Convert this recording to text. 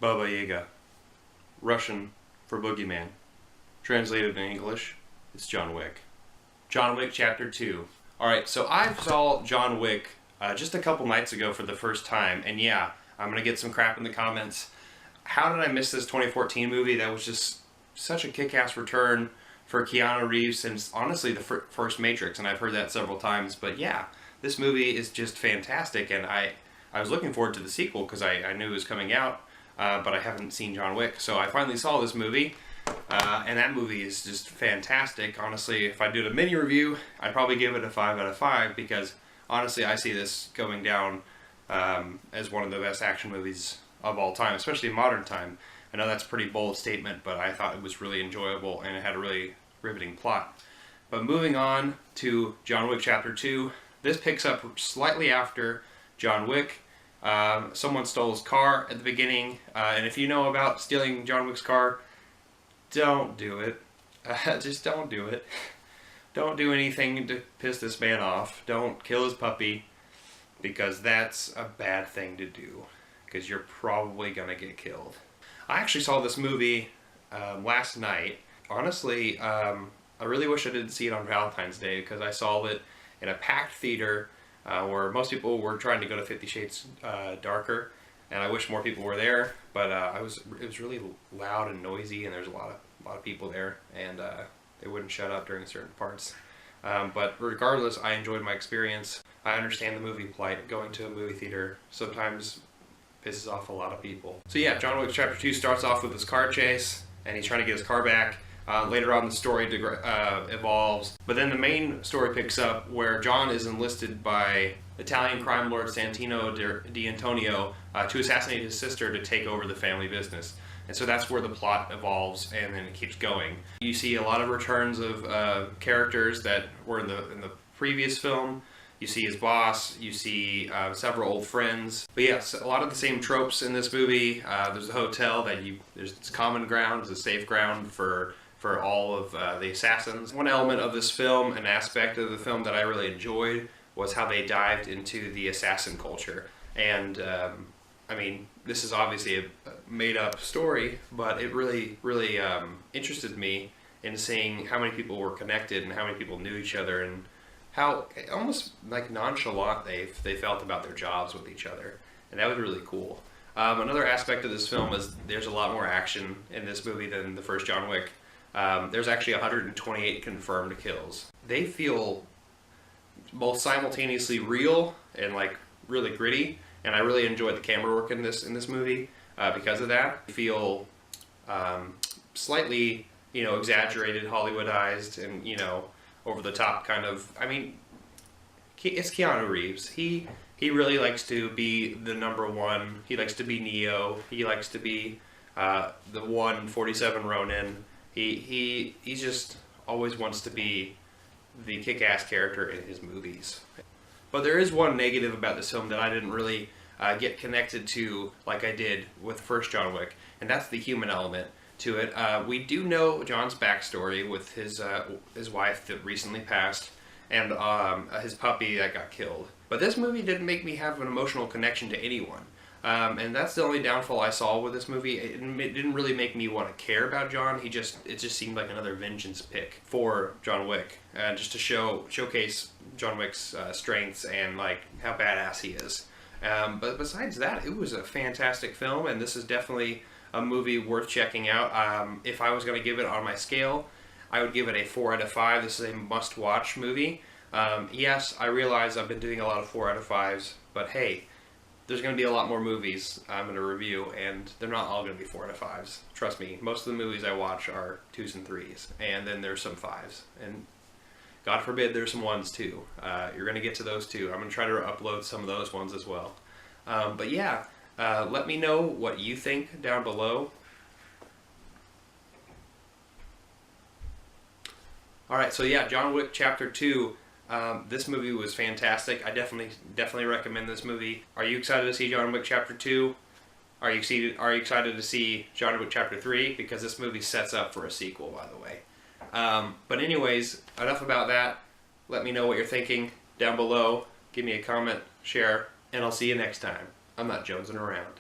Baba Yaga. Russian for boogeyman. Translated in English, it's John Wick. John Wick Chapter 2. Alright, so I saw John Wick just a couple nights ago for the first time, and yeah, I'm going to get some crap in the comments. How did I miss this 2014 movie? That was just such a kick-ass return for Keanu Reeves since, honestly, the first Matrix, and I've heard that several times, but yeah, this movie is just fantastic, and I was looking forward to the sequel because I knew it was coming out, but I haven't seen John Wick, so I finally saw this movie, and that movie is just fantastic. Honestly, if I did a mini review, I'd probably give it a 5 out of 5 because, honestly, I see this going down as one of the best action movies of all time, especially in modern time. I know that's a pretty bold statement, but I thought it was really enjoyable and it had a really riveting plot. But moving on to John Wick Chapter 2, this picks up slightly after John Wick. Someone stole his car at the beginning, and if you know about stealing John Wick's car, don't do it. Just don't do it. Don't do anything to piss this man off. Don't kill his puppy, because that's a bad thing to do, because you're probably going to get killed. I actually saw this movie last night. Honestly, I really wish I didn't see it on Valentine's Day, because I saw it in a packed theater where most people were trying to go to 50 Shades Darker, and I wish more people were there, but it was really loud and noisy, and there's a lot of people there, and they wouldn't shut up during certain parts. But regardless, I enjoyed my experience. I understand the movie plight. Going to a movie theater sometimes pisses off a lot of people. So yeah, John Wick Chapter 2 starts off with this car chase, and he's trying to get his car back. Later on the story evolves, but then the main story picks up where John is enlisted by Italian crime lord Santino D'Antonio to assassinate his sister to take over the family business. And so that's where the plot evolves, and then it keeps going. You see a lot of returns of characters that were in the previous film. You see his boss, you see several old friends. But yes, a lot of the same tropes in this movie. There's a hotel that there's common ground, it's a safe ground for all of the assassins. One element of this film, an aspect of the film that I really enjoyed, was how they dived into the assassin culture. And I mean, this is obviously a made-up story, but it really, really interested me in seeing how many people were connected and how many people knew each other, and how almost like nonchalant they felt about their jobs with each other. And that was really cool. Another aspect of this film is there's a lot more action in this movie than the first John Wick. There's actually 128 confirmed kills. They feel both simultaneously real and like really gritty, and I really enjoyed the camera work in this movie because of that. I feel slightly, exaggerated, Hollywoodized, and over the top kind of. I mean, it's Keanu Reeves. He really likes to be the number one. He likes to be Neo. He likes to be the 147 Ronin. He just always wants to be the kick-ass character in his movies. But there is one negative about this film that I didn't really get connected to like I did with the first John Wick, and that's the human element to it. We do know John's backstory with his wife that recently passed, and his puppy that got killed. But this movie didn't make me have an emotional connection to anyone. And that's the only downfall I saw with this movie. It didn't really make me want to care about John. It just seemed like another vengeance pick for John Wick, just to showcase John Wick's strengths and like how badass he is. But besides that, it was a fantastic film, and this is definitely a movie worth checking out. If I was going to give it on my scale, I would give it a 4 out of 5. This is a must-watch movie. Yes, I realize I've been doing a lot of 4 out of 5s, but hey, there's going to be a lot more movies I'm going to review, and they're not all going to be 4 out of 5s. Trust me, most of the movies I watch are 2s and 3s, and then there's some 5s. And God forbid there's some 1s too. You're going to get to those too. I'm going to try to upload some of those ones as well. But yeah, let me know what you think down below. Alright, so yeah, John Wick Chapter 2. This movie was fantastic. I definitely recommend this movie. Are you excited to see John Wick Chapter 2? Are you excited to see John Wick Chapter 3? Because this movie sets up for a sequel, by the way. But anyways, enough about that. Let me know what you're thinking down below. Give me a comment, share, and I'll see you next time. I'm not jonesing around.